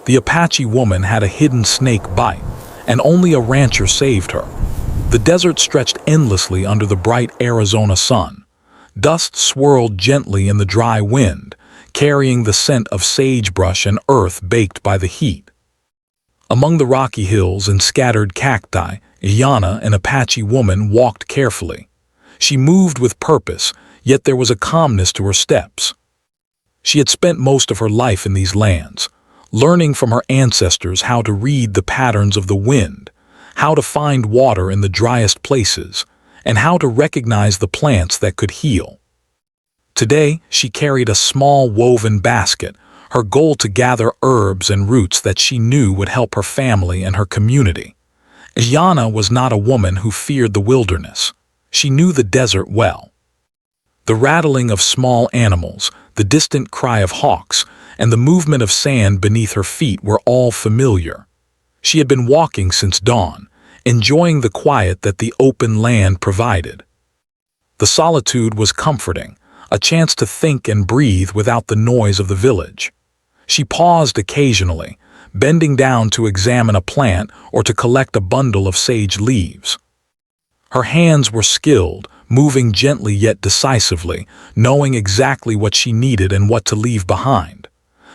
The Apache woman had a hidden snake bite, and only a rancher saved her. The desert stretched endlessly under the bright Arizona sun. Dust swirled gently in the dry wind, carrying the scent of sagebrush and earth baked by the heat. Among the rocky hills and scattered cacti, Iana, an Apache woman, walked carefully. She moved with purpose, yet there was a calmness to her steps. She had spent most of her life in these lands, learning from her ancestors how to read the patterns of the wind, how to find water in the driest places, and how to recognize the plants that could heal. Today, she carried a small woven basket, her goal to gather herbs and roots that she knew would help her family and her community. Iana was not a woman who feared the wilderness. She knew the desert well. The rattling of small animals, the distant cry of hawks, and the movement of sand beneath her feet were all familiar. She had been walking since dawn, enjoying the quiet that the open land provided. The solitude was comforting, a chance to think and breathe without the noise of the village. She paused occasionally, bending down to examine a plant or to collect a bundle of sage leaves. Her hands were skilled, moving gently yet decisively, knowing exactly what she needed and what to leave behind.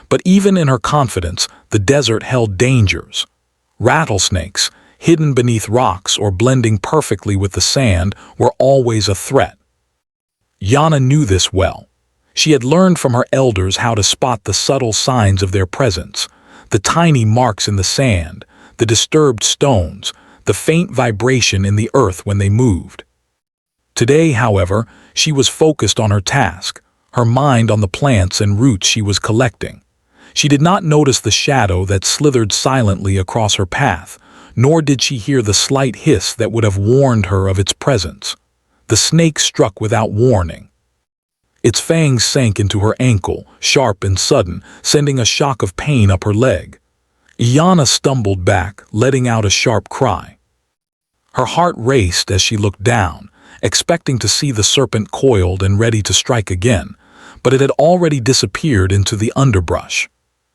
But even in her confidence, the desert held dangers. Rattlesnakes, hidden beneath rocks or blending perfectly with the sand, were always a threat. Yana knew this well. She had learned from her elders how to spot the subtle signs of their presence, the tiny marks in the sand, the disturbed stones, the faint vibration in the earth when they moved. Today, however, she was focused on her task, her mind on the plants and roots she was collecting. She did not notice the shadow that slithered silently across her path, nor did she hear the slight hiss that would have warned her of its presence. The snake struck without warning. Its fangs sank into her ankle, sharp and sudden, sending a shock of pain up her leg. Iana stumbled back, letting out a sharp cry. Her heart raced as she looked down, expecting to see the serpent coiled and ready to strike again, but it had already disappeared into the underbrush.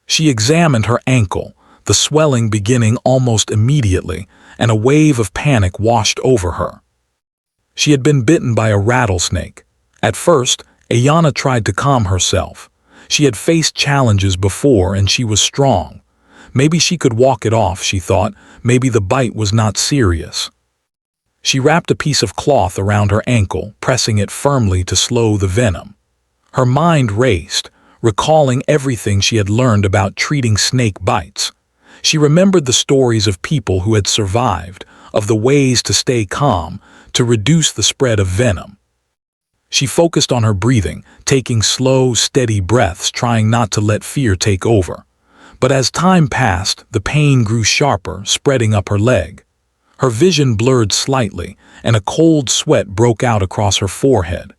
She examined her ankle, the swelling beginning almost immediately, and a wave of panic washed over her. She had been bitten by a rattlesnake. At first, Iana tried to calm herself. She had faced challenges before and she was strong. Maybe she could walk it off, she thought. Maybe the bite was not serious. She wrapped a piece of cloth around her ankle, pressing it firmly to slow the venom. Her mind raced, recalling everything she had learned about treating snake bites. She remembered the stories of people who had survived, of the ways to stay calm, to reduce the spread of venom. She focused on her breathing, taking slow, steady breaths, trying not to let fear take over. But as time passed, the pain grew sharper, spreading up her leg. Her vision blurred slightly, and a cold sweat broke out across her forehead.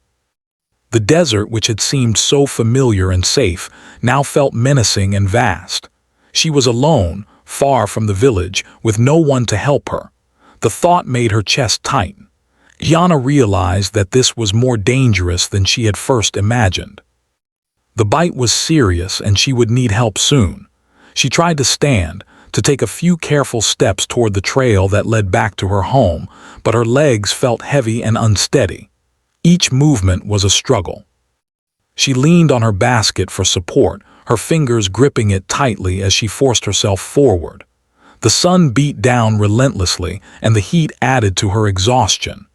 The desert, which had seemed so familiar and safe, now felt menacing and vast. She was alone, far from the village, with no one to help her. The thought made her chest tighten. Yana realized that this was more dangerous than she had first imagined. The bite was serious and she would need help soon. She tried to stand, to take a few careful steps toward the trail that led back to her home, but her legs felt heavy and unsteady. Each movement was a struggle. She leaned on her basket for support, her fingers gripping it tightly as she forced herself forward. The sun beat down relentlessly, and the heat added to her exhaustion.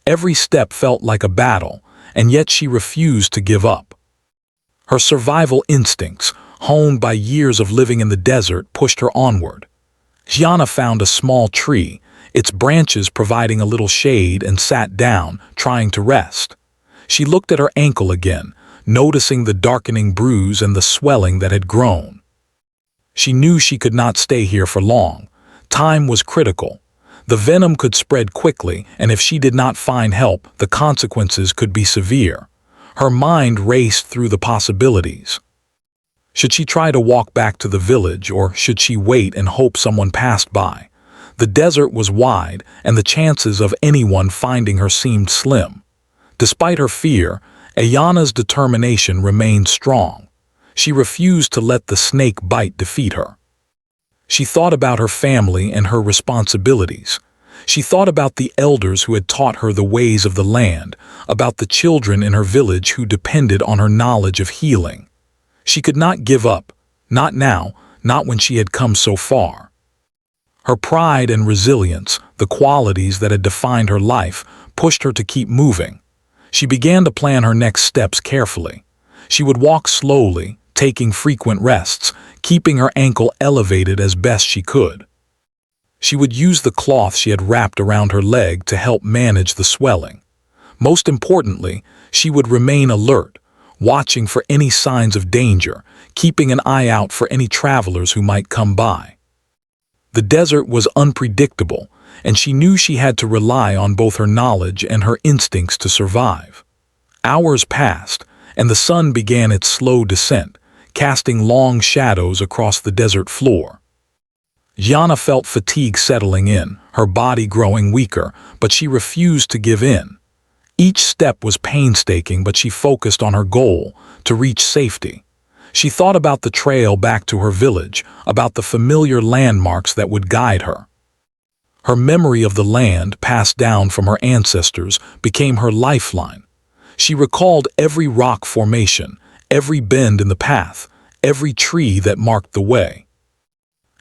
Every step felt like a battle, and yet she refused to give up. Her survival instincts, honed by years of living in the desert, pushed her onward. Yana found a small tree, its branches providing a little shade, and sat down, trying to rest. She looked at her ankle again, noticing the darkening bruise and the swelling that had grown. She knew she could not stay here for long. Time was critical. The venom could spread quickly, and if she did not find help, the consequences could be severe. Her mind raced through the possibilities. Should she try to walk back to the village, or should she wait and hope someone passed by? The desert was wide, and the chances of anyone finding her seemed slim. Despite her fear, Ayana's determination remained strong. She refused to let the snake bite defeat her. She thought about her family and her responsibilities. She thought about the elders who had taught her the ways of the land, about the children in her village who depended on her knowledge of healing. She could not give up, not now, not when she had come so far. Her pride and resilience, the qualities that had defined her life, pushed her to keep moving. She began to plan her next steps carefully. She would walk slowly, taking frequent rests, keeping her ankle elevated as best she could. She would use the cloth she had wrapped around her leg to help manage the swelling. Most importantly, she would remain alert, watching for any signs of danger, keeping an eye out for any travelers who might come by. The desert was unpredictable, and she knew she had to rely on both her knowledge and her instincts to survive. Hours passed, and the sun began its slow descent, casting long shadows across the desert floor. Yana felt fatigue settling in, her body growing weaker, but she refused to give in. Each step was painstaking, but she focused on her goal, to reach safety. She thought about the trail back to her village, about the familiar landmarks that would guide her. Her memory of the land, passed down from her ancestors, became her lifeline. She recalled every rock formation, every bend in the path, every tree that marked the way.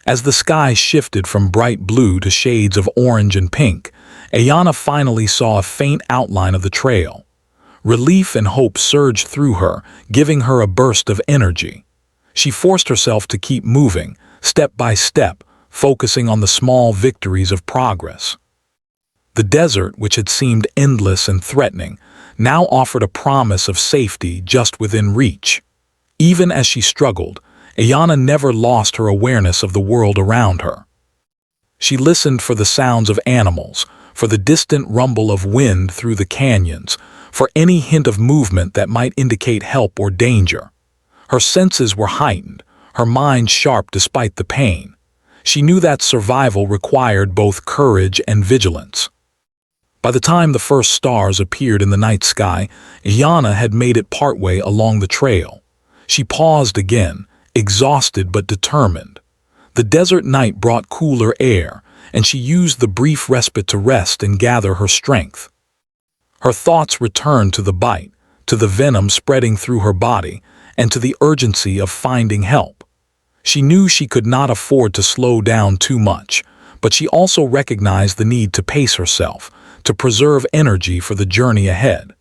As the sky shifted from bright blue to shades of orange and pink, Ayana finally saw a faint outline of the trail. Relief and hope surged through her, giving her a burst of energy. She forced herself to keep moving, step by step, focusing on the small victories of progress. The desert, which had seemed endless and threatening, now offered a promise of safety just within reach. Even as she struggled, Ayana never lost her awareness of the world around her. She listened for the sounds of animals, for the distant rumble of wind through the canyons, for any hint of movement that might indicate help or danger. Her senses were heightened, her mind sharp despite the pain. She knew that survival required both courage and vigilance. By the time the first stars appeared in the night sky, Ayana had made it partway along the trail. She paused again, exhausted but determined. The desert night brought cooler air, and she used the brief respite to rest and gather her strength. Her thoughts returned to the bite, to the venom spreading through her body, and to the urgency of finding help. She knew she could not afford to slow down too much, but she also recognized the need to pace herself, to preserve energy for the journey ahead.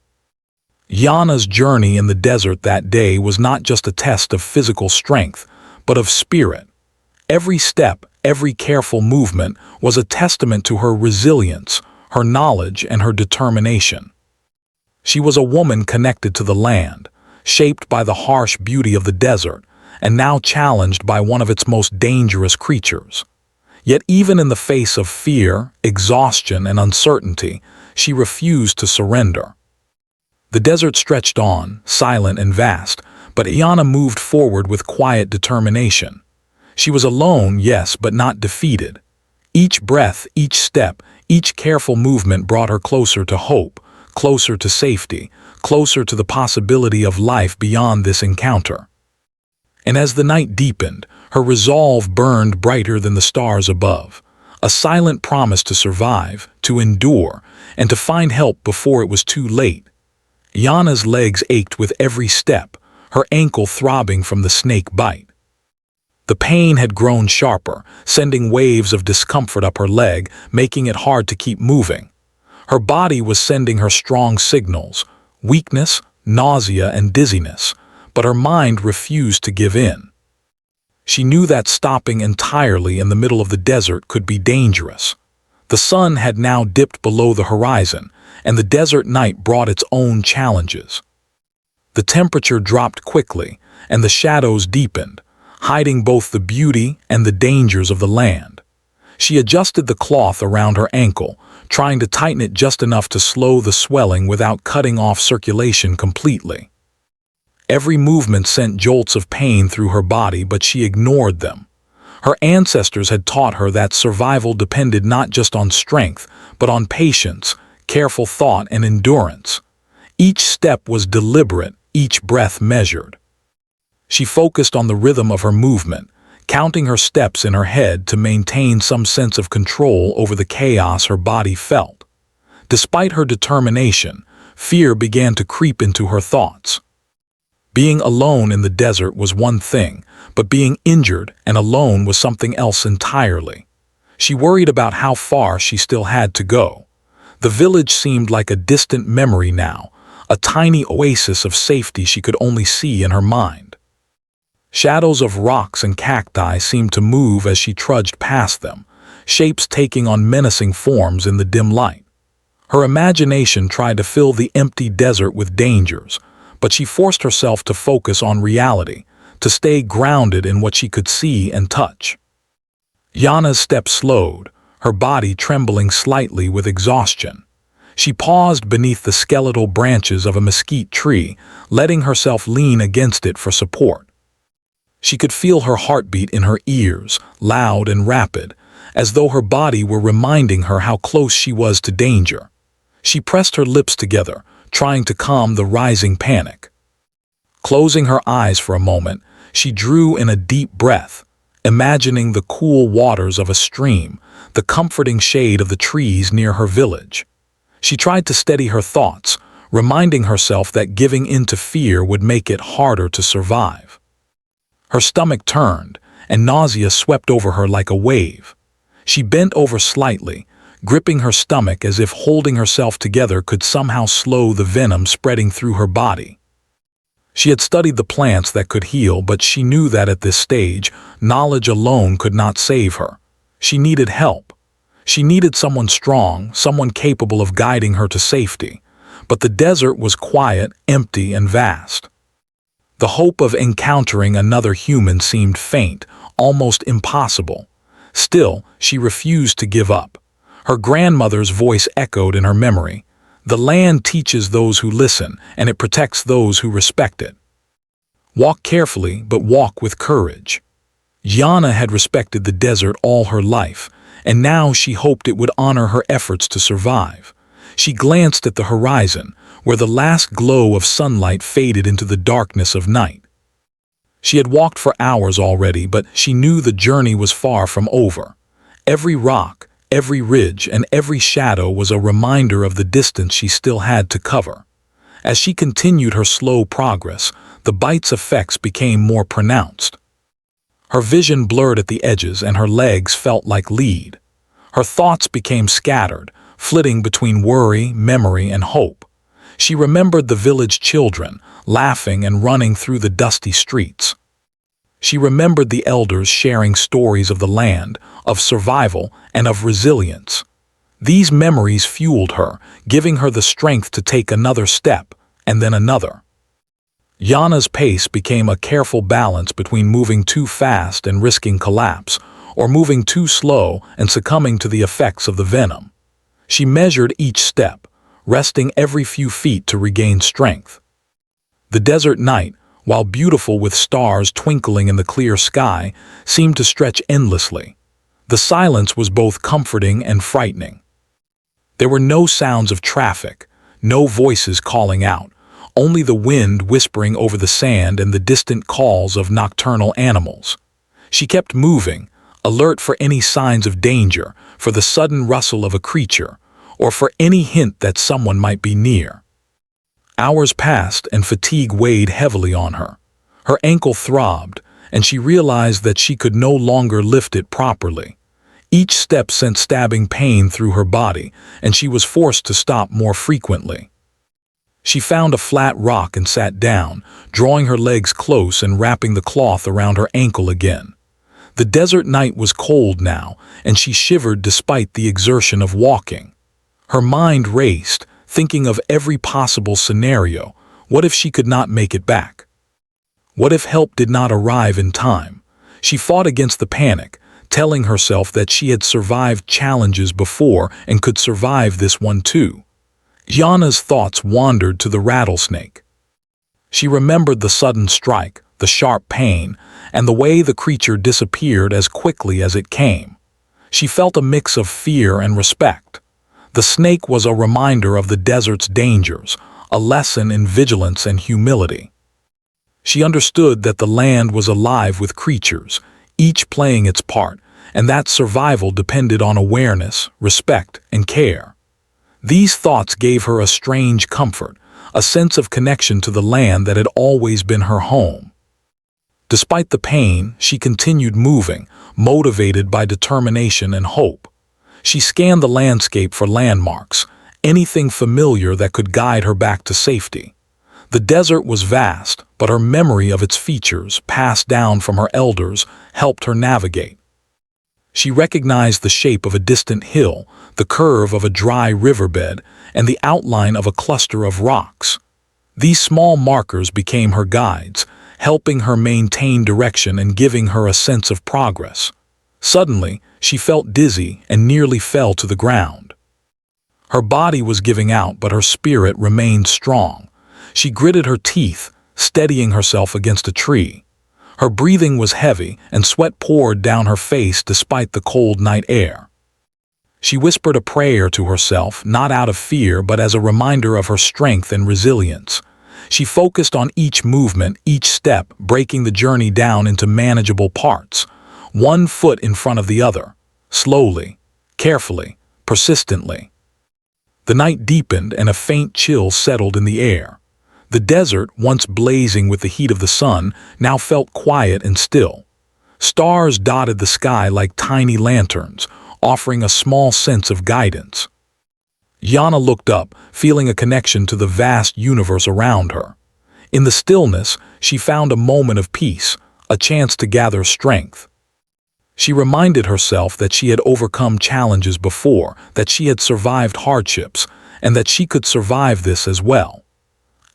Yana's journey in the desert that day was not just a test of physical strength, but of spirit. Every step, every careful movement was a testament to her resilience, her knowledge, and her determination. She was a woman connected to the land, shaped by the harsh beauty of the desert, and now challenged by one of its most dangerous creatures. Yet even in the face of fear, exhaustion, and uncertainty, she refused to surrender. The desert stretched on, silent and vast, but Ayana moved forward with quiet determination. She was alone, yes, but not defeated. Each breath, each step, each careful movement brought her closer to hope, closer to safety, closer to the possibility of life beyond this encounter. And as the night deepened, her resolve burned brighter than the stars above, a silent promise to survive, to endure, and to find help before it was too late. Yana's legs ached with every step, her ankle throbbing from the snake bite. The pain had grown sharper, sending waves of discomfort up her leg, making it hard to keep moving. Her body was sending her strong signals, weakness, nausea, and dizziness, but her mind refused to give in. She knew that stopping entirely in the middle of the desert could be dangerous. The sun had now dipped below the horizon, and the desert night brought its own challenges. The temperature dropped quickly, and the shadows deepened, hiding both the beauty and the dangers of the land. She adjusted the cloth around her ankle, trying to tighten it just enough to slow the swelling without cutting off circulation completely. Every movement sent jolts of pain through her body, but she ignored them. Her ancestors had taught her that survival depended not just on strength, but on patience, careful thought, and endurance. Each step was deliberate, each breath measured. She focused on the rhythm of her movement, counting her steps in her head to maintain some sense of control over the chaos her body felt. Despite her determination, fear began to creep into her thoughts. Being alone in the desert was one thing, but being injured and alone was something else entirely. She worried about how far she still had to go. The village seemed like a distant memory now, a tiny oasis of safety she could only see in her mind. Shadows of rocks and cacti seemed to move as she trudged past them, shapes taking on menacing forms in the dim light. Her imagination tried to fill the empty desert with dangers, but she forced herself to focus on reality, to stay grounded in what she could see and touch. Yana's steps slowed, her body trembling slightly with exhaustion. She paused beneath the skeletal branches of a mesquite tree, letting herself lean against it for support. She could feel her heartbeat in her ears, loud and rapid, as though her body were reminding her how close she was to danger. She pressed her lips together, trying to calm the rising panic. Closing her eyes for a moment, she drew in a deep breath, imagining the cool waters of a stream, the comforting shade of the trees near her village. She tried to steady her thoughts, reminding herself that giving in to fear would make it harder to survive. Her stomach turned, and nausea swept over her like a wave. She bent over slightly, gripping her stomach as if holding herself together could somehow slow the venom spreading through her body. She had studied the plants that could heal, but she knew that at this stage, knowledge alone could not save her. She needed help. She needed someone strong, someone capable of guiding her to safety. But the desert was quiet, empty, and vast. The hope of encountering another human seemed faint, almost impossible. Still, she refused to give up. Her grandmother's voice echoed in her memory. The land teaches those who listen, and it protects those who respect it. Walk carefully, but walk with courage. Yana had respected the desert all her life, and now she hoped it would honor her efforts to survive. She glanced at the horizon, where the last glow of sunlight faded into the darkness of night. She had walked for hours already, but she knew the journey was far from over. Every rock, every ridge, and every shadow was a reminder of the distance she still had to cover. As she continued her slow progress, the bite's effects became more pronounced. Her vision blurred at the edges and her legs felt like lead. Her thoughts became scattered, flitting between worry, memory, and hope. She remembered the village children, laughing and running through the dusty streets. She remembered the elders sharing stories of the land, of survival, and of resilience. These memories fueled her, giving her the strength to take another step, and then another. Yana's pace became a careful balance between moving too fast and risking collapse, or moving too slow and succumbing to the effects of the venom. She measured each step, resting every few feet to regain strength. The desert night, while beautiful with stars twinkling in the clear sky, seemed to stretch endlessly. The silence was both comforting and frightening. There were no sounds of traffic, no voices calling out, only the wind whispering over the sand and the distant calls of nocturnal animals. She kept moving, alert for any signs of danger, for the sudden rustle of a creature, or for any hint that someone might be near. Hours passed and fatigue weighed heavily on her. Her ankle throbbed, and she realized that she could no longer lift it properly. Each step sent stabbing pain through her body, and she was forced to stop more frequently. She found a flat rock and sat down, drawing her legs close and wrapping the cloth around her ankle again. The desert night was cold now, and she shivered despite the exertion of walking. Her mind raced, thinking of every possible scenario. What if she could not make it back? What if help did not arrive in time? She fought against the panic, telling herself that she had survived challenges before and could survive this one too. Yana's thoughts wandered to the rattlesnake. She remembered the sudden strike, the sharp pain, and the way the creature disappeared as quickly as it came. She felt a mix of fear and respect. The snake was a reminder of the desert's dangers, a lesson in vigilance and humility. She understood that the land was alive with creatures, each playing its part, and that survival depended on awareness, respect, and care. These thoughts gave her a strange comfort, a sense of connection to the land that had always been her home. Despite the pain, she continued moving, motivated by determination and hope. She scanned the landscape for landmarks, anything familiar that could guide her back to safety. The desert was vast, but her memory of its features, passed down from her elders, helped her navigate. She recognized the shape of a distant hill, the curve of a dry riverbed, and the outline of a cluster of rocks. These small markers became her guides, helping her maintain direction and giving her a sense of progress. Suddenly, she felt dizzy and nearly fell to the ground. Her body was giving out, but her spirit remained strong. She gritted her teeth, steadying herself against a tree. Her breathing was heavy, and sweat poured down her face despite the cold night air. She whispered a prayer to herself, not out of fear but as a reminder of her strength and resilience. She focused on each movement, each step, breaking the journey down into manageable parts, one foot in front of the other, slowly, carefully, persistently. The night deepened and a faint chill settled in the air. The desert, once blazing with the heat of the sun, now felt quiet and still. Stars dotted the sky like tiny lanterns, offering a small sense of guidance. Yana looked up, feeling a connection to the vast universe around her. In the stillness, she found a moment of peace, a chance to gather strength. She reminded herself that she had overcome challenges before, that she had survived hardships, and that she could survive this as well.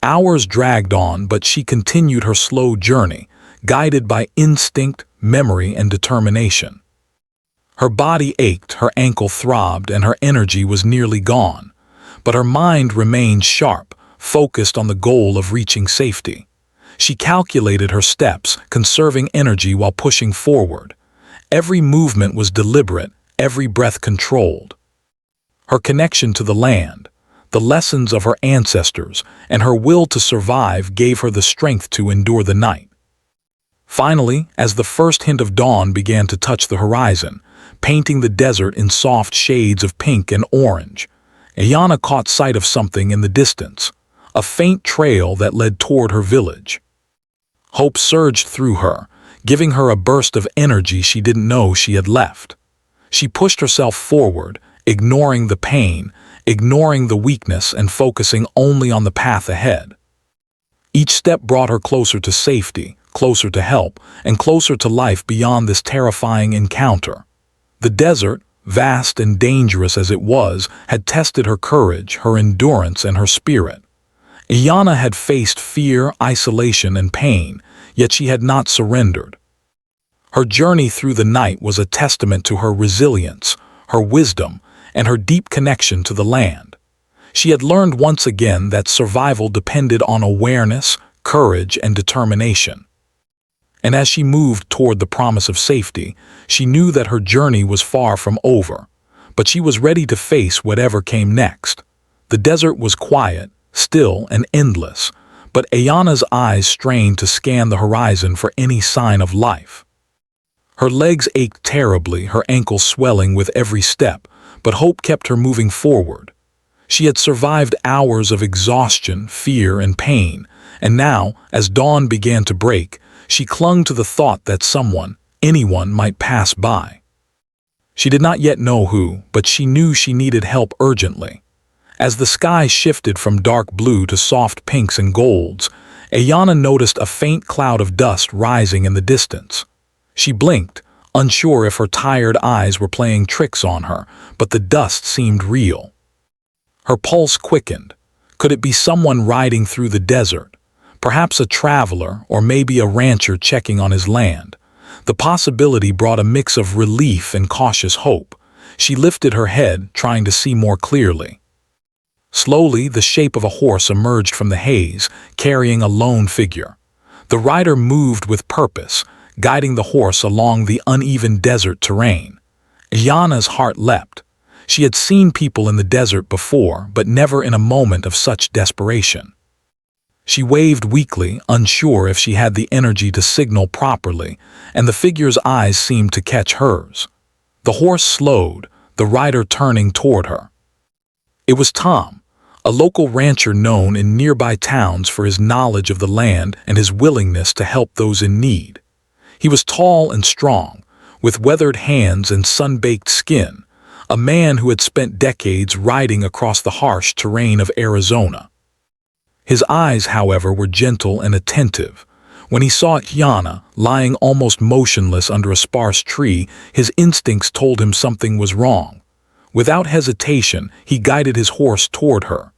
Hours dragged on, but she continued her slow journey, guided by instinct, memory, and determination. Her body ached, her ankle throbbed, and her energy was nearly gone. But her mind remained sharp, focused on the goal of reaching safety. She calculated her steps, conserving energy while pushing forward. Every movement was deliberate, every breath controlled. Her connection to the land, the lessons of her ancestors, and her will to survive gave her the strength to endure the night. Finally, as the first hint of dawn began to touch the horizon, painting the desert in soft shades of pink and orange, Ayana caught sight of something in the distance, a faint trail that led toward her village. Hope surged through her, giving her a burst of energy she didn't know she had left. She pushed herself forward, ignoring the pain, ignoring the weakness, and focusing only on the path ahead. Each step brought her closer to safety, closer to help, and closer to life beyond this terrifying encounter. The desert, vast and dangerous as it was, had tested her courage, her endurance, and her spirit. Ayana had faced fear, isolation, and pain, yet she had not surrendered. Her journey through the night was a testament to her resilience, her wisdom, and her deep connection to the land. She had learned once again that survival depended on awareness, courage, and determination. And as she moved toward the promise of safety, she knew that her journey was far from over, but she was ready to face whatever came next. The desert was quiet, still, and endless, but Ayana's eyes strained to scan the horizon for any sign of life. Her legs ached terribly, her ankles swelling with every step, but hope kept her moving forward. She had survived hours of exhaustion, fear, and pain, and now, as dawn began to break, she clung to the thought that someone, anyone, might pass by. She did not yet know who, but she knew she needed help urgently. As the sky shifted from dark blue to soft pinks and golds, Ayana noticed a faint cloud of dust rising in the distance. She blinked, unsure if her tired eyes were playing tricks on her, but the dust seemed real. Her pulse quickened. Could it be someone riding through the desert? Perhaps a traveler, or maybe a rancher checking on his land. The possibility brought a mix of relief and cautious hope. She lifted her head, trying to see more clearly. Slowly, the shape of a horse emerged from the haze, carrying a lone figure. The rider moved with purpose, guiding the horse along the uneven desert terrain. Ayana's heart leapt. She had seen people in the desert before, but never in a moment of such desperation. She waved weakly, unsure if she had the energy to signal properly, and the figure's eyes seemed to catch hers. The horse slowed, the rider turning toward her. It was Tom, a local rancher known in nearby towns for his knowledge of the land and his willingness to help those in need. He was tall and strong, with weathered hands and sun-baked skin, a man who had spent decades riding across the harsh terrain of Arizona. His eyes, however, were gentle and attentive. When he saw Yana lying almost motionless under a sparse tree, his instincts told him something was wrong. Without hesitation, he guided his horse toward her.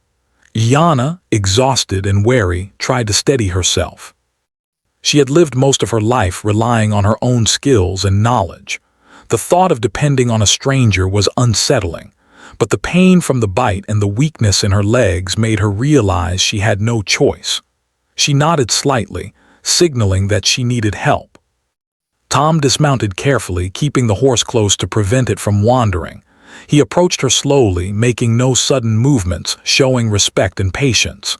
Yana, exhausted and wary, tried to steady herself. She had lived most of her life relying on her own skills and knowledge. The thought of depending on a stranger was unsettling, but the pain from the bite and the weakness in her legs made her realize she had no choice. She nodded slightly, signaling that she needed help. Tom dismounted carefully, keeping the horse close to prevent it from wandering. He approached her slowly, making no sudden movements, showing respect and patience.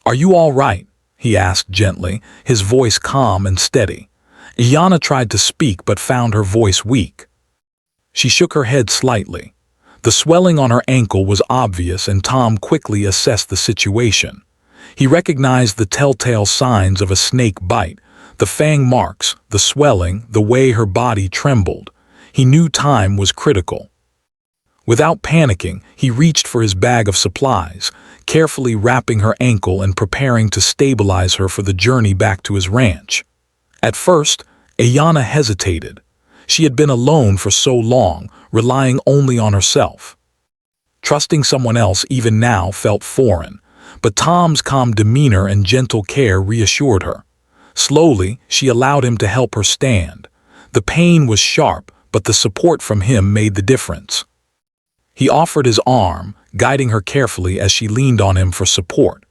"Are you all right?" he asked gently, his voice calm and steady. Yana tried to speak but found her voice weak. She shook her head slightly. The swelling on her ankle was obvious, and Tom quickly assessed the situation. He recognized the telltale signs of a snake bite, the fang marks, the swelling, the way her body trembled. He knew time was critical. Without panicking, he reached for his bag of supplies, carefully wrapping her ankle and preparing to stabilize her for the journey back to his ranch. At first, Ayana hesitated. She had been alone for so long, relying only on herself. Trusting someone else even now felt foreign, but Tom's calm demeanor and gentle care reassured her. Slowly, she allowed him to help her stand. The pain was sharp, but the support from him made the difference. He offered his arm, guiding her carefully as she leaned on him for support.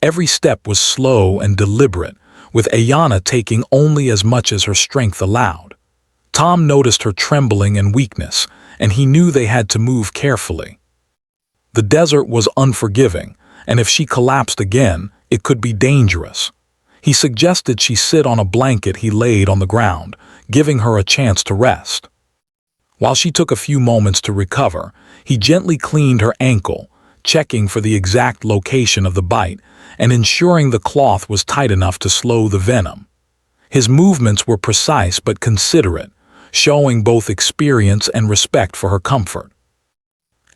Every step was slow and deliberate, with Ayana taking only as much as her strength allowed. Tom noticed her trembling and weakness, and he knew they had to move carefully. The desert was unforgiving, and if she collapsed again, it could be dangerous. He suggested she sit on a blanket he laid on the ground, giving her a chance to rest. While she took a few moments to recover, he gently cleaned her ankle, checking for the exact location of the bite and ensuring the cloth was tight enough to slow the venom. His movements were precise but considerate, showing both experience and respect for her comfort.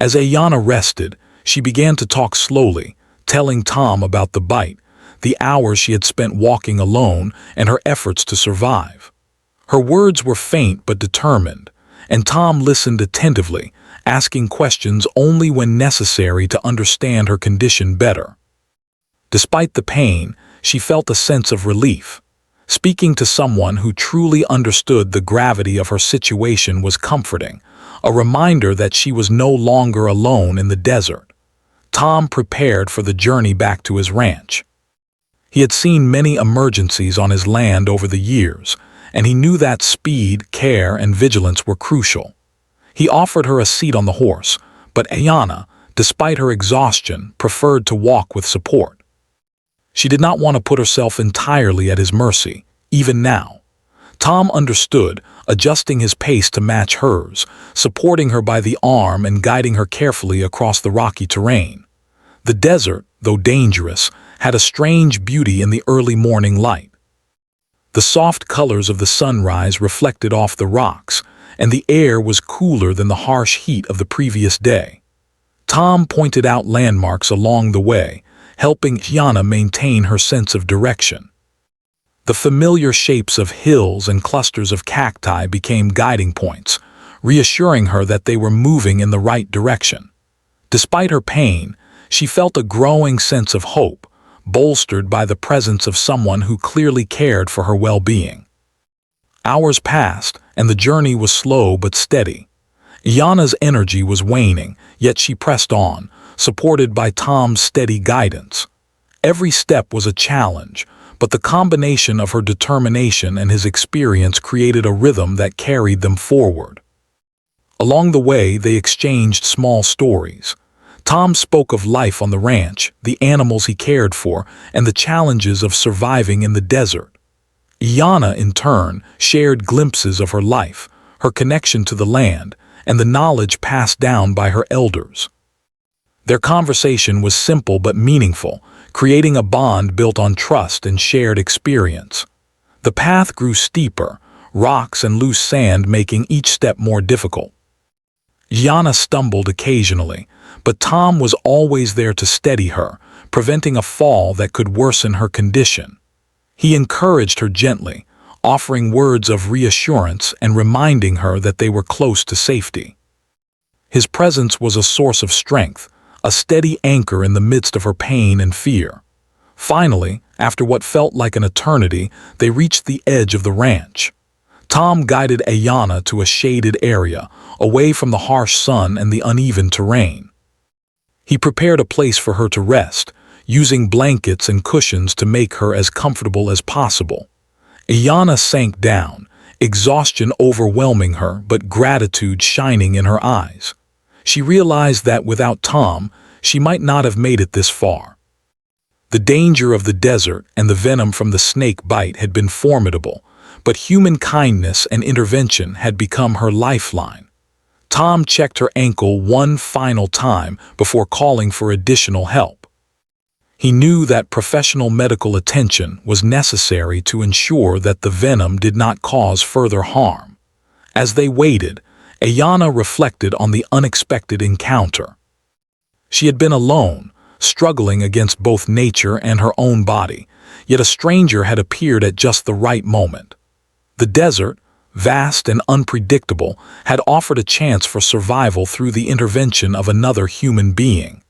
As Ayana rested, she began to talk slowly, telling Tom about the bite, the hours she had spent walking alone, and her efforts to survive. Her words were faint but determined, and Tom listened attentively, asking questions only when necessary to understand her condition better. Despite the pain, she felt a sense of relief. Speaking to someone who truly understood the gravity of her situation was comforting, a reminder that she was no longer alone in the desert. Tom prepared for the journey back to his ranch. He had seen many emergencies on his land over the years, and he knew that speed, care, and vigilance were crucial. He offered her a seat on the horse, but Ayana, despite her exhaustion, preferred to walk with support. She did not want to put herself entirely at his mercy, even now. Tom understood, adjusting his pace to match hers, supporting her by the arm and guiding her carefully across the rocky terrain. The desert, though dangerous, had a strange beauty in the early morning light. The soft colors of the sunrise reflected off the rocks, and the air was cooler than the harsh heat of the previous day. Tom pointed out landmarks along the way, helping Yana maintain her sense of direction. The familiar shapes of hills and clusters of cacti became guiding points, reassuring her that they were moving in the right direction. Despite her pain, she felt a growing sense of hope, bolstered by the presence of someone who clearly cared for her well-being. Hours passed, and the journey was slow but steady. Yana's energy was waning, yet she pressed on, supported by Tom's steady guidance. Every step was a challenge, but the combination of her determination and his experience created a rhythm that carried them forward. Along the way, they exchanged small stories. Tom spoke of life on the ranch, the animals he cared for, and the challenges of surviving in the desert. Iana, in turn, shared glimpses of her life, her connection to the land, and the knowledge passed down by her elders. Their conversation was simple but meaningful, creating a bond built on trust and shared experience. The path grew steeper, rocks and loose sand making each step more difficult. Iana stumbled occasionally, but Tom was always there to steady her, preventing a fall that could worsen her condition. He encouraged her gently, offering words of reassurance and reminding her that they were close to safety. His presence was a source of strength, a steady anchor in the midst of her pain and fear. Finally, after what felt like an eternity, they reached the edge of the ranch. Tom guided Iana to a shaded area, away from the harsh sun and the uneven terrain. He prepared a place for her to rest, using blankets and cushions to make her as comfortable as possible. Iana sank down, exhaustion overwhelming her but gratitude shining in her eyes. She realized that without Tom, she might not have made it this far. The danger of the desert and the venom from the snake bite had been formidable, but human kindness and intervention had become her lifeline. Tom checked her ankle one final time before calling for additional help. He knew that professional medical attention was necessary to ensure that the venom did not cause further harm. As they waited, Iana reflected on the unexpected encounter. She had been alone, struggling against both nature and her own body, yet a stranger had appeared at just the right moment. The desert, vast and unpredictable, had offered a chance for survival through the intervention of another human being.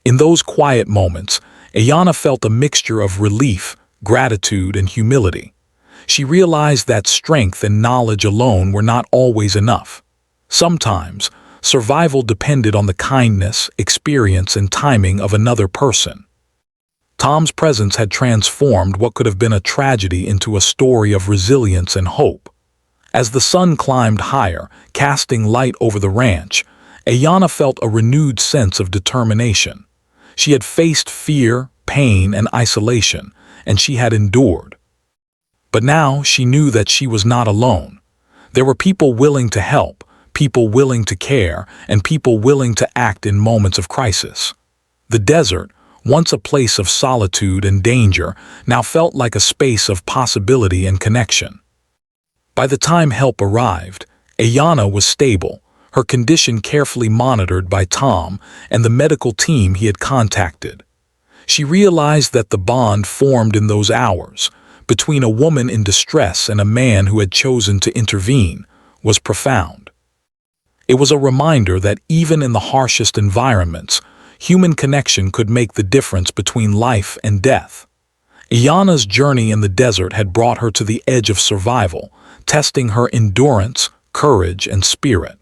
In those quiet moments, Iana felt a mixture of relief, gratitude, and humility. She realized that strength and knowledge alone were not always enough. Sometimes, survival depended on the kindness, experience, and timing of another person. Tom's presence had transformed what could have been a tragedy into a story of resilience and hope. As the sun climbed higher, casting light over the ranch, Iana felt a renewed sense of determination. She had faced fear, pain, and isolation, and she had endured. But now she knew that she was not alone. There were people willing to help, people willing to care, and people willing to act in moments of crisis. The desert, once a place of solitude and danger, now felt like a space of possibility and connection. By the time help arrived, Iana was stable, her condition carefully monitored by Tom and the medical team he had contacted. She realized that the bond formed in those hours, between a woman in distress and a man who had chosen to intervene, was profound. It was a reminder that even in the harshest environments, human connection could make the difference between life and death. Iana's journey in the desert had brought her to the edge of survival, testing her endurance, courage, and spirit.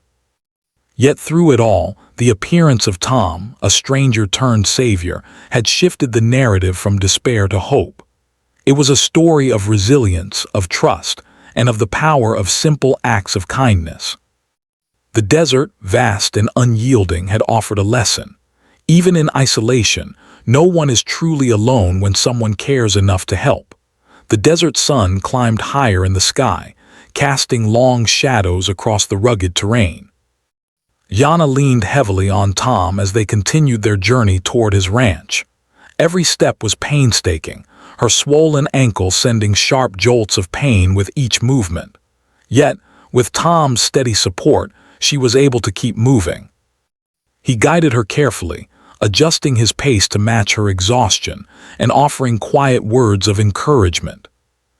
Yet through it all, the appearance of Tom, a stranger-turned-savior, had shifted the narrative from despair to hope. It was a story of resilience, of trust, and of the power of simple acts of kindness. The desert, vast and unyielding, had offered a lesson. Even in isolation, no one is truly alone when someone cares enough to help. The desert sun climbed higher in the sky, casting long shadows across the rugged terrain. Iana leaned heavily on Tom as they continued their journey toward his ranch. Every step was painstaking, her swollen ankle sending sharp jolts of pain with each movement. Yet, with Tom's steady support, she was able to keep moving. He guided her carefully, adjusting his pace to match her exhaustion and offering quiet words of encouragement.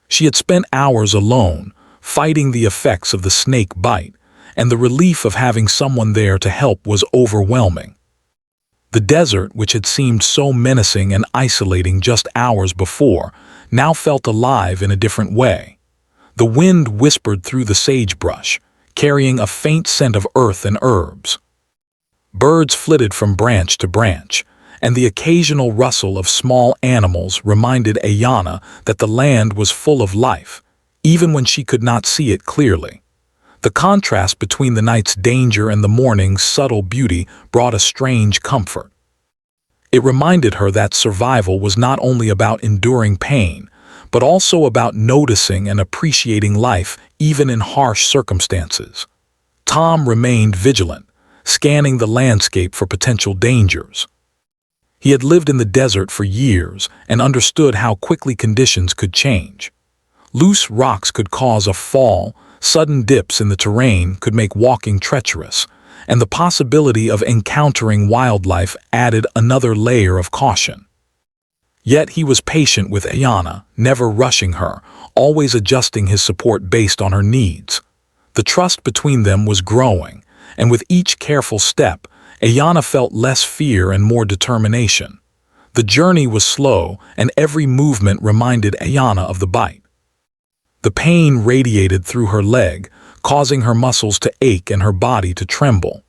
She had spent hours alone, fighting the effects of the snake bite, and the relief of having someone there to help was overwhelming. The desert, which had seemed so menacing and isolating just hours before, now felt alive in a different way. The wind whispered through the sagebrush, carrying a faint scent of earth and herbs. Birds flitted from branch to branch, and the occasional rustle of small animals reminded Iana that the land was full of life, even when she could not see it clearly. The contrast between the night's danger and the morning's subtle beauty brought a strange comfort. It reminded her that survival was not only about enduring pain, but also about noticing and appreciating life even in harsh circumstances. Tom remained vigilant, scanning the landscape for potential dangers. He had lived in the desert for years and understood how quickly conditions could change. Loose rocks could cause a fall, sudden dips in the terrain could make walking treacherous, and the possibility of encountering wildlife added another layer of caution. Yet he was patient with Ayanna, never rushing her, always adjusting his support based on her needs. The trust between them was growing, and with each careful step, Ayanna felt less fear and more determination. The journey was slow, and every movement reminded Ayanna of the bite. The pain radiated through her leg, causing her muscles to ache and her body to tremble.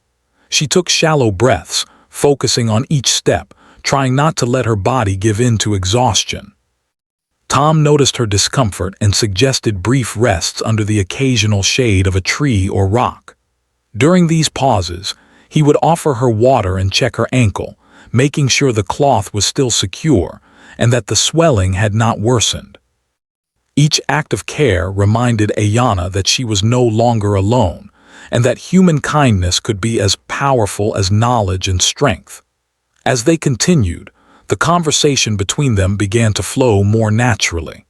She took shallow breaths, focusing on each step, trying not to let her body give in to exhaustion. Tom noticed her discomfort and suggested brief rests under the occasional shade of a tree or rock. During these pauses, he would offer her water and check her ankle, making sure the cloth was still secure and that the swelling had not worsened. Each act of care reminded Ayanna that she was no longer alone, and that human kindness could be as powerful as knowledge and strength. As they continued, the conversation between them began to flow more naturally.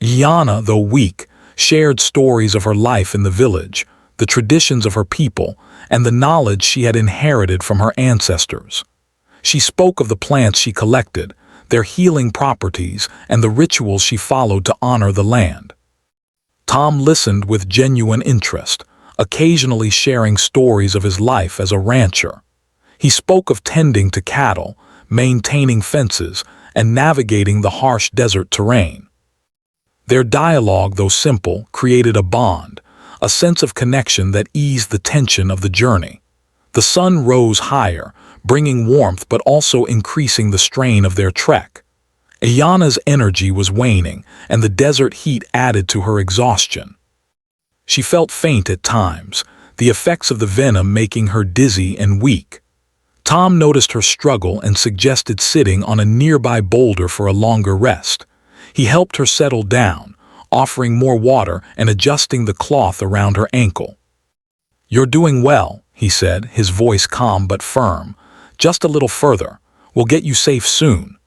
Ayanna, though weak, shared stories of her life in the village, the traditions of her people, and the knowledge she had inherited from her ancestors. She spoke of the plants she collected, their healing properties, and the rituals she followed to honor the land. Tom listened with genuine interest, occasionally sharing stories of his life as a rancher. He spoke of tending to cattle, maintaining fences, and navigating the harsh desert terrain. Their dialogue, though simple, created a bond, a sense of connection that eased the tension of the journey. The sun rose higher, bringing warmth but also increasing the strain of their trek. Ayanna's energy was waning, and the desert heat added to her exhaustion. She felt faint at times, the effects of the venom making her dizzy and weak. Tom noticed her struggle and suggested sitting on a nearby boulder for a longer rest. He helped her settle down, offering more water and adjusting the cloth around her ankle. "You're doing well," he said, his voice calm but firm. "Just a little further. We'll get you safe soon."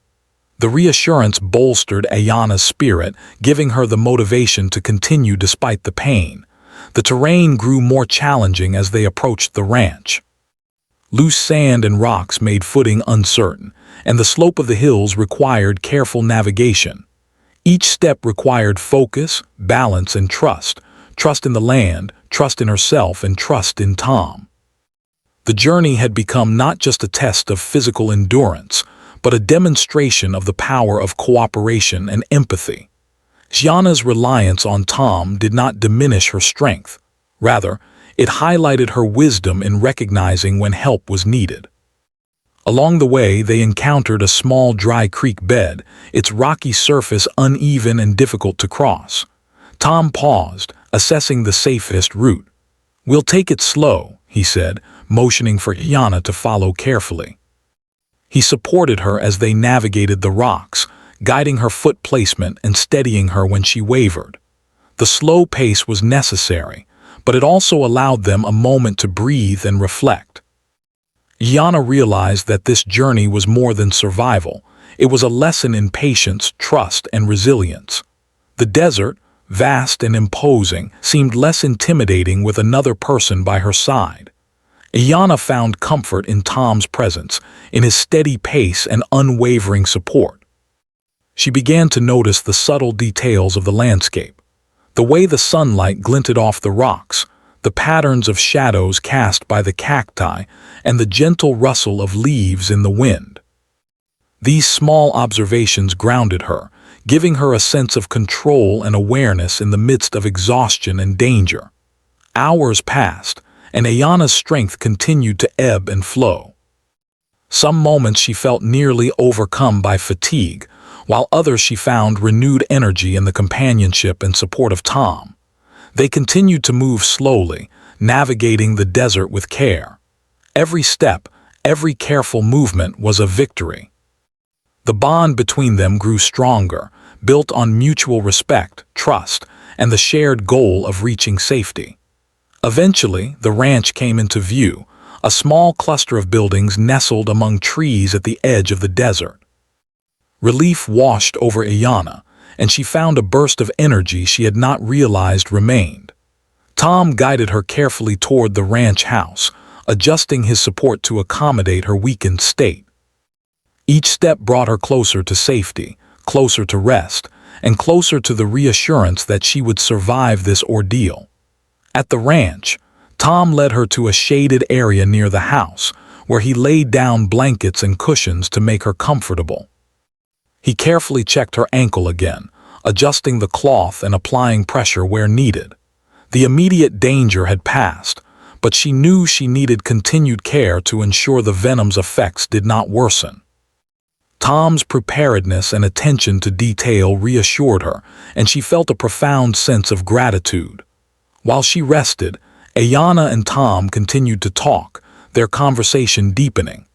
The reassurance bolstered Ayanna's spirit, giving her the motivation to continue despite the pain. The terrain grew more challenging as they approached the ranch. Loose sand and rocks made footing uncertain, and the slope of the hills required careful navigation. Each step required focus, balance, and trust. Trust in the land, trust in herself, and trust in Tom. The journey had become not just a test of physical endurance, but a demonstration of the power of cooperation and empathy. Ayanna's reliance on Tom did not diminish her strength. Rather, it highlighted her wisdom in recognizing when help was needed. Along the way, they encountered a small dry creek bed, its rocky surface uneven and difficult to cross. Tom paused, assessing the safest route. "We'll take it slow," he said, motioning for Ayanna to follow carefully. He supported her as they navigated the rocks, guiding her foot placement and steadying her when she wavered. The slow pace was necessary, but it also allowed them a moment to breathe and reflect. Ayanna realized that this journey was more than survival. It was a lesson in patience, trust, and resilience. The desert, vast and imposing, seemed less intimidating with another person by her side. Ayanna found comfort in Tom's presence, in his steady pace and unwavering support. She began to notice the subtle details of the landscape. The way the sunlight glinted off the rocks, the patterns of shadows cast by the cacti, and the gentle rustle of leaves in the wind. These small observations grounded her, giving her a sense of control and awareness in the midst of exhaustion and danger. Hours passed, and Ayanna's strength continued to ebb and flow. Some moments she felt nearly overcome by fatigue, while others she found renewed energy in the companionship and support of Tom. They continued to move slowly, navigating the desert with care. Every step, every careful movement was a victory. The bond between them grew stronger, built on mutual respect, trust, and the shared goal of reaching safety. Eventually, the ranch came into view, a small cluster of buildings nestled among trees at the edge of the desert. Relief washed over Ayanna, and she found a burst of energy she had not realized remained. Tom guided her carefully toward the ranch house, adjusting his support to accommodate her weakened state. Each step brought her closer to safety, closer to rest, and closer to the reassurance that she would survive this ordeal. At the ranch, Tom led her to a shaded area near the house, where he laid down blankets and cushions to make her comfortable. He carefully checked her ankle again, adjusting the cloth and applying pressure where needed. The immediate danger had passed, but she knew she needed continued care to ensure the venom's effects did not worsen. Tom's preparedness and attention to detail reassured her, and she felt a profound sense of gratitude. While she rested, Ayanna and Tom continued to talk, their conversation deepening.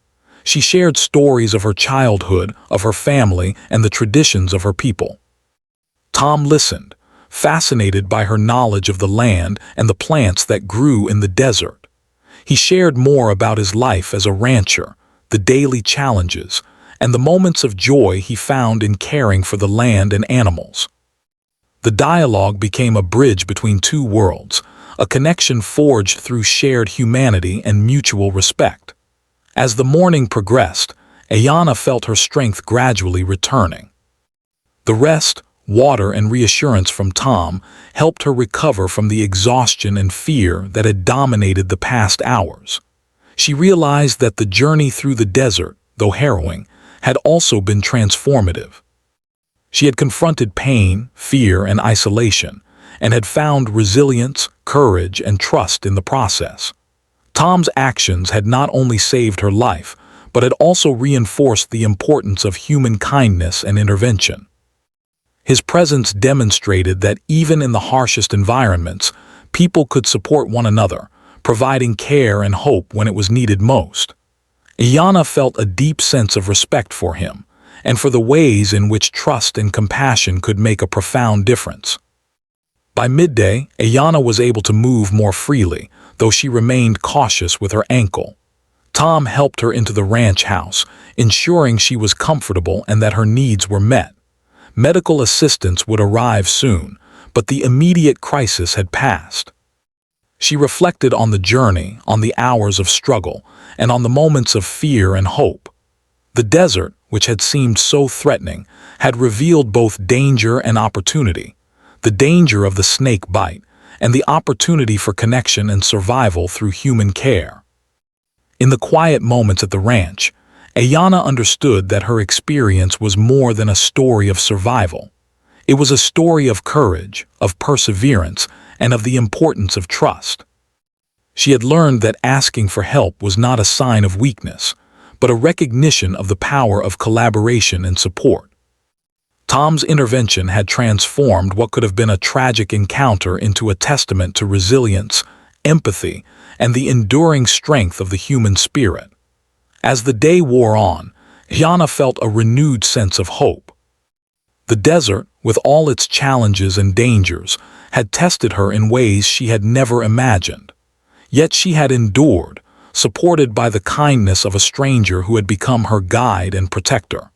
She shared stories of her childhood, of her family, and the traditions of her people. Tom listened, fascinated by her knowledge of the land and the plants that grew in the desert. He shared more about his life as a rancher, the daily challenges, and the moments of joy he found in caring for the land and animals. The dialogue became a bridge between two worlds, a connection forged through shared humanity and mutual respect. As the morning progressed, Ayanna felt her strength gradually returning. The rest, water, and reassurance from Tom helped her recover from the exhaustion and fear that had dominated the past hours. She realized that the journey through the desert, though harrowing, had also been transformative. She had confronted pain, fear, and isolation, and had found resilience, courage, and trust in the process. Tom's actions had not only saved her life, but had also reinforced the importance of human kindness and intervention. His presence demonstrated that even in the harshest environments, people could support one another, providing care and hope when it was needed most. Ayanna felt a deep sense of respect for him, and for the ways in which trust and compassion could make a profound difference. By midday, Ayanna was able to move more freely, though she remained cautious with her ankle. Tom helped her into the ranch house, ensuring she was comfortable and that her needs were met. Medical assistance would arrive soon, but the immediate crisis had passed. She reflected on the journey, on the hours of struggle, and on the moments of fear and hope. The desert, which had seemed so threatening, had revealed both danger and opportunity. The danger of the snake bite, and the opportunity for connection and survival through human care. In the quiet moments at the ranch, Ayanna understood that her experience was more than a story of survival. It was a story of courage, of perseverance, and of the importance of trust. She had learned that asking for help was not a sign of weakness, but a recognition of the power of collaboration and support. Tom's intervention had transformed what could have been a tragic encounter into a testament to resilience, empathy, and the enduring strength of the human spirit. As the day wore on, Ayanna felt a renewed sense of hope. The desert, with all its challenges and dangers, had tested her in ways she had never imagined. Yet she had endured, supported by the kindness of a stranger who had become her guide and protector.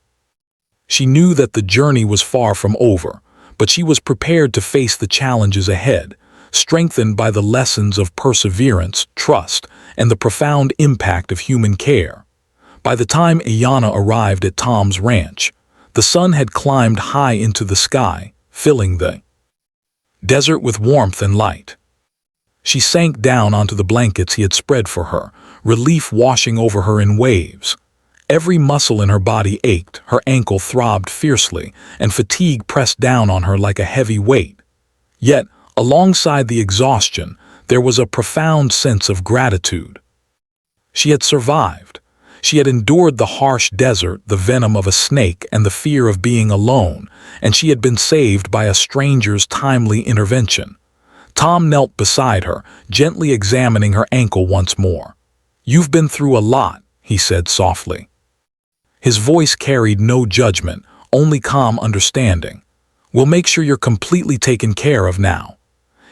She knew that the journey was far from over, but she was prepared to face the challenges ahead, strengthened by the lessons of perseverance, trust, and the profound impact of human care. By the time Ayanna arrived at Tom's ranch, the sun had climbed high into the sky, filling the desert with warmth and light. She sank down onto the blankets he had spread for her, relief washing over her in waves. Every muscle in her body ached, her ankle throbbed fiercely, and fatigue pressed down on her like a heavy weight. Yet, alongside the exhaustion, there was a profound sense of gratitude. She had survived. She had endured the harsh desert, the venom of a snake, and the fear of being alone, and she had been saved by a stranger's timely intervention. Tom knelt beside her, gently examining her ankle once more. "You've been through a lot," he said softly. His voice carried no judgment, only calm understanding. "We'll make sure you're completely taken care of now."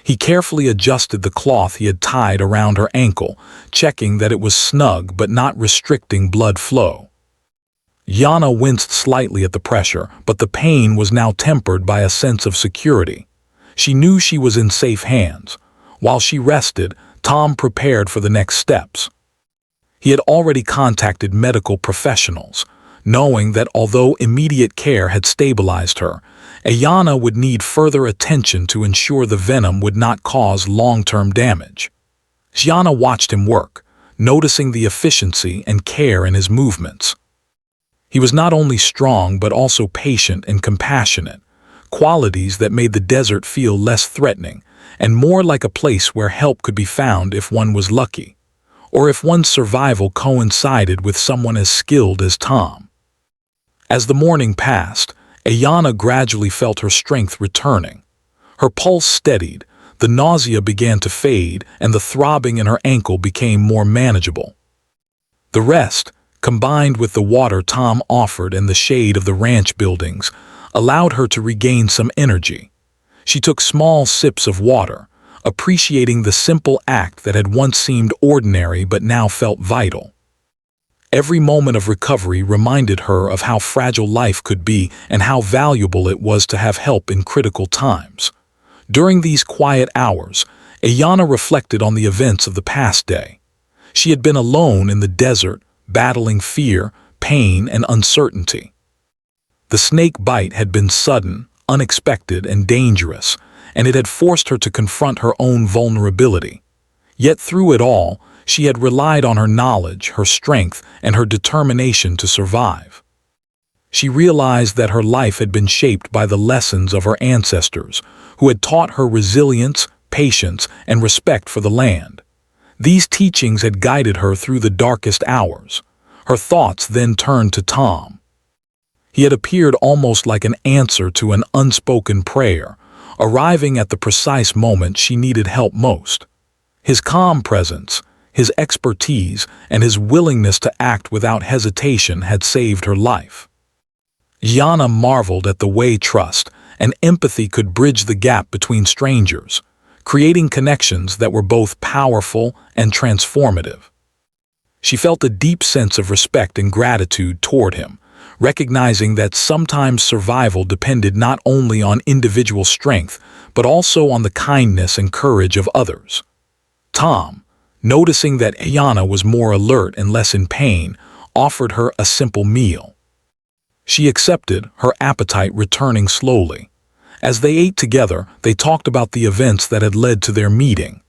He carefully adjusted the cloth he had tied around her ankle, checking that it was snug but not restricting blood flow. Yana winced slightly at the pressure, but the pain was now tempered by a sense of security. She knew she was in safe hands. While she rested, Tom prepared for the next steps. He had already contacted medical professionals, knowing that although immediate care had stabilized her, Ayana would need further attention to ensure the venom would not cause long-term damage. Yana watched him work, noticing the efficiency and care in his movements. He was not only strong but also patient and compassionate, qualities that made the desert feel less threatening and more like a place where help could be found if one was lucky, or if one's survival coincided with someone as skilled as Tom. As the morning passed, Ayana gradually felt her strength returning. Her pulse steadied, the nausea began to fade, and the throbbing in her ankle became more manageable. The rest, combined with the water Tom offered and the shade of the ranch buildings, allowed her to regain some energy. She took small sips of water, appreciating the simple act that had once seemed ordinary but now felt vital. Every moment of recovery reminded her of how fragile life could be and how valuable it was to have help in critical times. During these quiet hours, Ayana reflected on the events of the past day. She had been alone in the desert, battling fear, pain, and uncertainty. The snake bite had been sudden, unexpected, and dangerous, and it had forced her to confront her own vulnerability. Yet through it all, she had relied on her knowledge, her strength, and her determination to survive. She realized that her life had been shaped by the lessons of her ancestors, who had taught her resilience, patience, and respect for the land. These teachings had guided her through the darkest hours. Her thoughts then turned to Tom. He had appeared almost like an answer to an unspoken prayer, arriving at the precise moment she needed help most. His calm presence, his expertise, and his willingness to act without hesitation had saved her life. Yana marveled at the way trust and empathy could bridge the gap between strangers, creating connections that were both powerful and transformative. She felt a deep sense of respect and gratitude toward him, recognizing that sometimes survival depended not only on individual strength, but also on the kindness and courage of others. Tom, noticing that Ayana was more alert and less in pain, offered her a simple meal. She accepted, her appetite returning slowly. As they ate together, they talked about the events that had led to their meeting.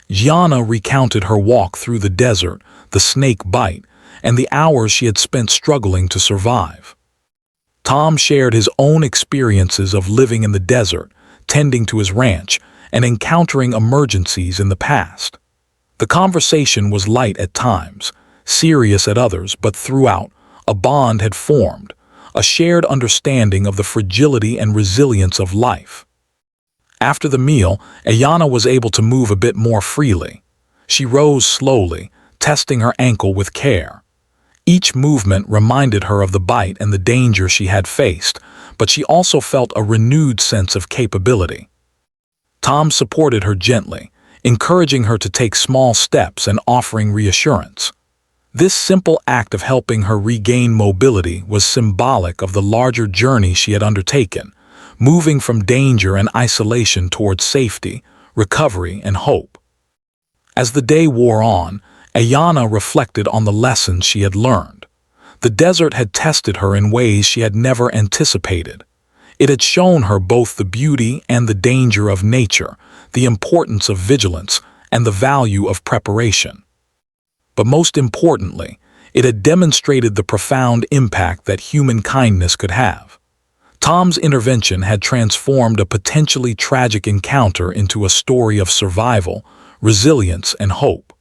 Yana recounted her walk through the desert, the snake bite, and the hours she had spent struggling to survive. Tom shared his own experiences of living in the desert, tending to his ranch, and encountering emergencies in the past. The conversation was light at times, serious at others, but throughout, a bond had formed, a shared understanding of the fragility and resilience of life. After the meal, Ayana was able to move a bit more freely. She rose slowly, testing her ankle with care. Each movement reminded her of the bite and the danger she had faced, but she also felt a renewed sense of capability. Tom supported her gently, encouraging her to take small steps and offering reassurance. This simple act of helping her regain mobility was symbolic of the larger journey she had undertaken, moving from danger and isolation towards safety, recovery, and hope. As the day wore on, Ayana reflected on the lessons she had learned. The desert had tested her in ways she had never anticipated. It had shown her both the beauty and the danger of nature, the importance of vigilance, and the value of preparation. But most importantly, it had demonstrated the profound impact that human kindness could have. Tom's intervention had transformed a potentially tragic encounter into a story of survival, resilience, and hope.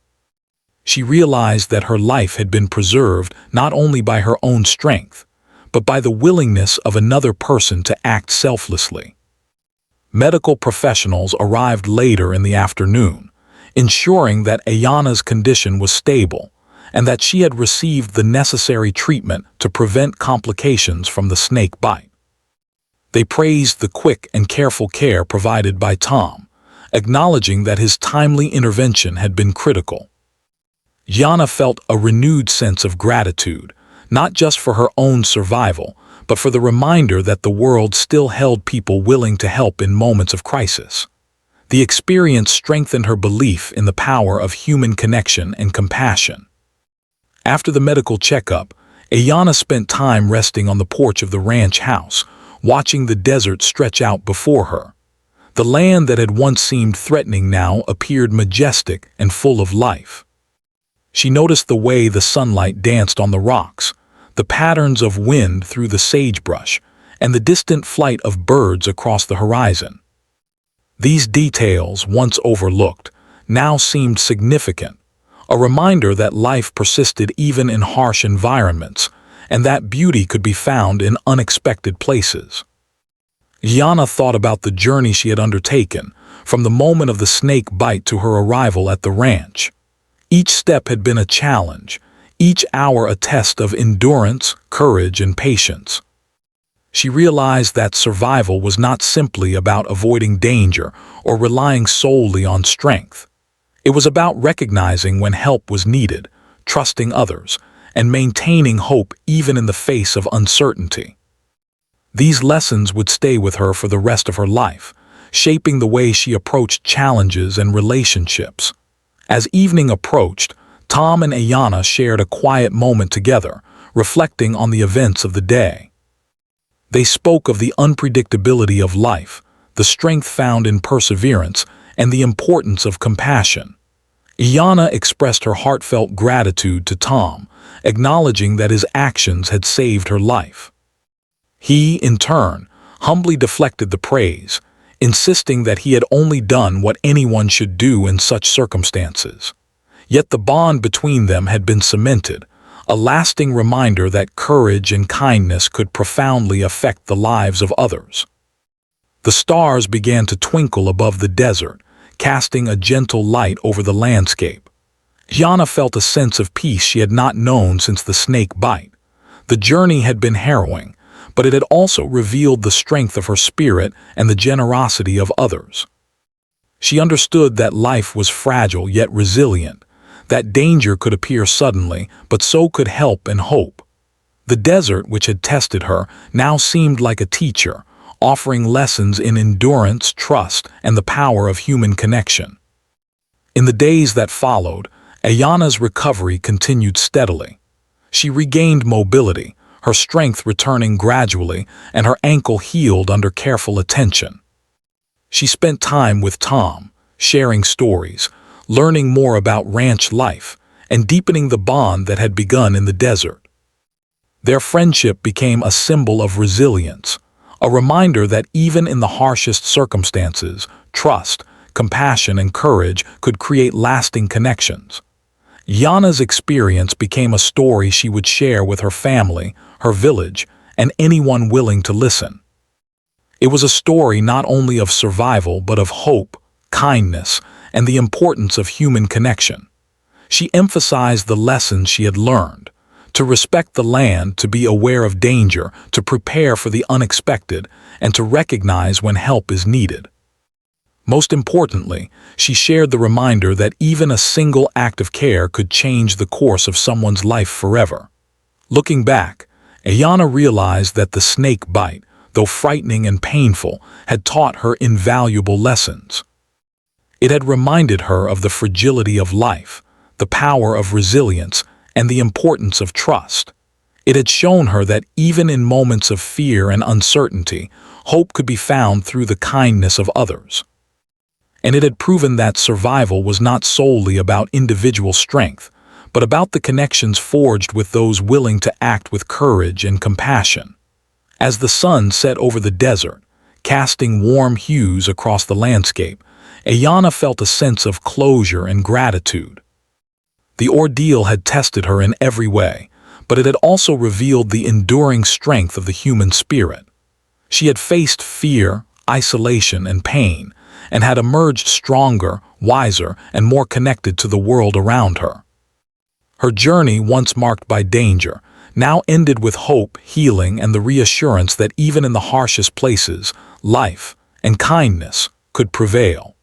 She realized that her life had been preserved not only by her own strength, but by the willingness of another person to act selflessly. Medical professionals arrived later in the afternoon, ensuring that Ayana's condition was stable and that she had received the necessary treatment to prevent complications from the snake bite. They praised the quick and careful care provided by Tom, acknowledging that his timely intervention had been critical. Yana felt a renewed sense of gratitude, not just for her own survival, but for the reminder that the world still held people willing to help in moments of crisis. The experience strengthened her belief in the power of human connection and compassion. After the medical checkup, Ayana spent time resting on the porch of the ranch house, watching the desert stretch out before her. The land that had once seemed threatening now appeared majestic and full of life. She noticed the way the sunlight danced on the rocks, the patterns of wind through the sagebrush, and the distant flight of birds across the horizon. These details, once overlooked, now seemed significant, a reminder that life persisted even in harsh environments, and that beauty could be found in unexpected places. Yana thought about the journey she had undertaken, from the moment of the snake bite to her arrival at the ranch. Each step had been a challenge, each hour a test of endurance, courage, and patience. She realized that survival was not simply about avoiding danger or relying solely on strength. It was about recognizing when help was needed, trusting others, and maintaining hope even in the face of uncertainty. These lessons would stay with her for the rest of her life, shaping the way she approached challenges and relationships. As evening approached, Tom and Ayana shared a quiet moment together, reflecting on the events of the day. They spoke of the unpredictability of life, the strength found in perseverance, and the importance of compassion. Ayana expressed her heartfelt gratitude to Tom, acknowledging that his actions had saved her life. He, in turn, humbly deflected the praise, insisting that he had only done what anyone should do in such circumstances. Yet the bond between them had been cemented, a lasting reminder that courage and kindness could profoundly affect the lives of others. The stars began to twinkle above the desert, casting a gentle light over the landscape. Yana felt a sense of peace she had not known since the snake bite. The journey had been harrowing, but it had also revealed the strength of her spirit and the generosity of others. She understood that life was fragile yet resilient, that danger could appear suddenly, but so could help and hope. The desert, which had tested her, now seemed like a teacher, offering lessons in endurance, trust, and the power of human connection. In the days that followed, Ayana's recovery continued steadily. She regained mobility, her strength returning gradually, and her ankle healed under careful attention. She spent time with Tom, sharing stories, learning more about ranch life, and deepening the bond that had begun in the desert. Their friendship became a symbol of resilience, a reminder that even in the harshest circumstances, trust, compassion, and courage could create lasting connections. Yana's experience became a story she would share with her family, her village, and anyone willing to listen. It was a story not only of survival but of hope, kindness, and the importance of human connection. She emphasized the lessons she had learned: to respect the land, to be aware of danger, to prepare for the unexpected, and to recognize when help is needed. Most importantly, she shared the reminder that even a single act of care could change the course of someone's life forever. Looking back, Ayana realized that the snake bite, though frightening and painful, had taught her invaluable lessons. It had reminded her of the fragility of life, the power of resilience, and the importance of trust. It had shown her that even in moments of fear and uncertainty, hope could be found through the kindness of others. And it had proven that survival was not solely about individual strength, but about the connections forged with those willing to act with courage and compassion. As the sun set over the desert, casting warm hues across the landscape, Ayana felt a sense of closure and gratitude. The ordeal had tested her in every way, but it had also revealed the enduring strength of the human spirit. She had faced fear, isolation and pain, and had emerged stronger, wiser, and more connected to the world around her. Her journey, once marked by danger, now ended with hope, healing, and the reassurance that even in the harshest places, life and kindness could prevail.